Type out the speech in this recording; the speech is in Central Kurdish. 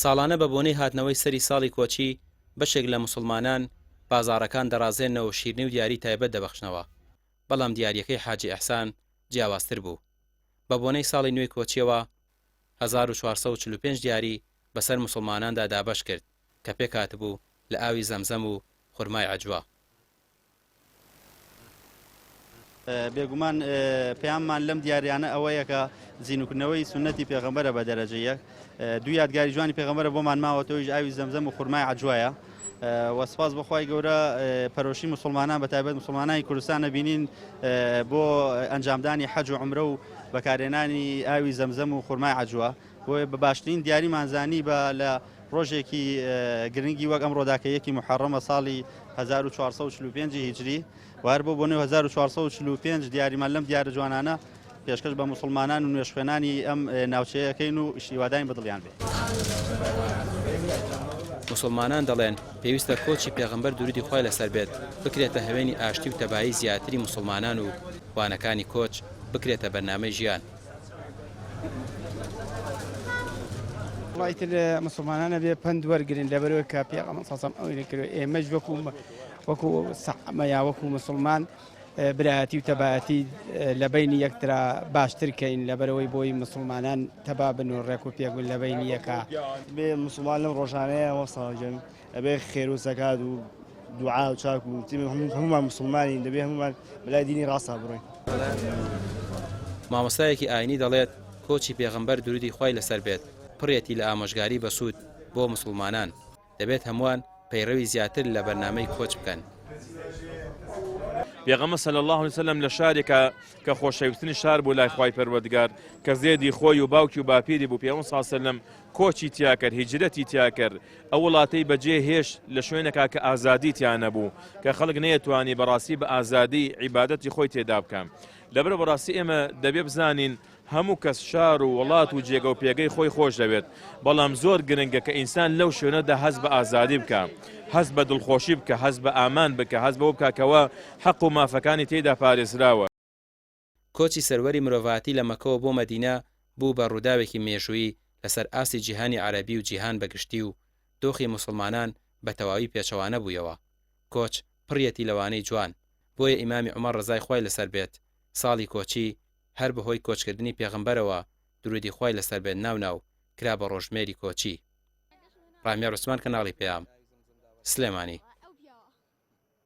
ساڵانە بە بۆنەی هاتنەوەی سەری ساڵی کۆچی بەشێک لە موسڵمانان بازاڕەکان دەڕازێنەوە و شیرنی و دیاری تایبەت دەبەخشنەوە، بەڵام دیاریەکەی حاجی ئەحسان جیاوازتر بوو. بە بۆنەی ساڵی نوێی کۆچیەوە 1445 دیاری بەسەر موسڵماناندا دابەش کرد کە پێکهاتبوو لە ئاوی زەمزەم و خورمای عەجوە. بێگومان پەیاممان لەم دیاریانە ئەوەیە کە زینوکردنەوەی سنەتی پێغەمبەرە بە دەرەجە یەک. دوو یادگاری جوانی پێغەمبەرە بۆمان ماوەتەوەیش ئاوی زەمزەم و خورمای عەجوایە. وەسپاس بەخوای گەورە پەرۆشی موسڵمانان بە تایبەت موسڵمانانی کوردستانە بینین بۆ ئەنجامدانی حەج و عومرە و بەکارهێنانی ئاوی زەمزەم و خورمای عەجوە بۆیە بە باشترین دیاریمانزانی بە لە ڕۆژێکی گرنگی وەک ئەم ڕۆداکە یەکی محەڕەمە ساڵی 1445 هیجری و هەر بۆ بۆنەوەی 1445 دیاریمان لەم دیارە جوانانە پێشکەش بە موسڵمانان و نوێژخوێنانی ئەم ناوچەیەکەین و شیواداین بەدڵیان بێ. موسڵمانان دەڵێن پێویستە کۆچی پێغەمبەر دوروودی خۆی لەسەر بێت بکرێتە هەوێنی ئاشتی و تەبایی زیاتری موسڵمانان و وانەکانی کۆچ بکرێتە بەرنامەی ژیان. وڵایتر مسلمانانە بێ پند وەرگرن لەبەرەوەی کە پێغەمبەر سەڵسەڵام ئەوەی نەکردووە ئێمەش وەکو سەحابە یا وەکو مسلمان برایەتی و تەبایەتی لە بینی یەکترا باشترکەین لەبەرەوەی بۆی مسلمانان تەبا بن و ڕێک و پێگوون لە بینی یەکە. بێ مسلمان لەم ڕۆژانەیە وەساڵجن ئەبێ خێر و سەکات و دوعا و چاک و هەمومان مسلمانین دەبێ هەمومان بەلای دینی ڕاستە بڕۆین. مامۆستایەکی ئاینی دەڵێت کۆچی پێغەمبەر دوروودی خۆی لەسەر بێت پڕێتی لە ئامۆژگاری بەسوود بۆ مسلمانان دەبێت هەمووان پەیڕەوی زیاتر لە بەرنامەی کۆچ بکەن. پێغەمبەر صلی الله علیه وسلم لە شارێکە کە خۆشەویستنی شار بوو لای خوای پەروەردگار کە زێدی خۆی و باوکی و باپیری بوو پێغەمبەر صلی الله علیه وسلم کۆچی تیا کرد هیجرەتی تیا کرد ئەو وڵاتەی بەجێ هێش لە شوێنێکا کە ئازادی تیا نەبوو کە خەڵک نەیەتوانی بەڕاستی بە ئازادی عیبادەتی خۆی تێدا بکەن. لەبەر بەڕاستی ئێمە دەبێ بزانین هەموو کەس شار و وڵات و جێگە و پێگەی خۆی خۆش دەوێت، بەڵام زۆر گرنگە کە ئینسان لەو شوێنەدا هەست بە ئازادی بکە، هەست بە دڵخۆشی بکە، هەست بە ئامان بکە، هەست بەوە بکەکەوە حەق و مافەکانی تێدا پارێزراوە. کۆچی سەروەری مرۆڤاتی لە مەکەوە بۆ مەدینە بوو بە ڕووداوێکی مێژووی لەسەر ئاسی جیهانی عەرەبی و جیهان بەگشتی و دۆخی موسڵمانان بە تەواوی پێچەوانە بوویەوە. کۆچ پڕیەتی لەوانەی جوان بۆیە ئیمامی عومەر ڕەزای خۆی لەسەر بێت ساڵی کۆچی هەر بەهۆی کۆچکردنی پێغەمبەرەوە دوروودی خۆی لەسەر بێت ناو کرا بە ڕۆژمێری کۆچی. ڕامیا ڕوسمان کەناڵی پێام سلێمانی.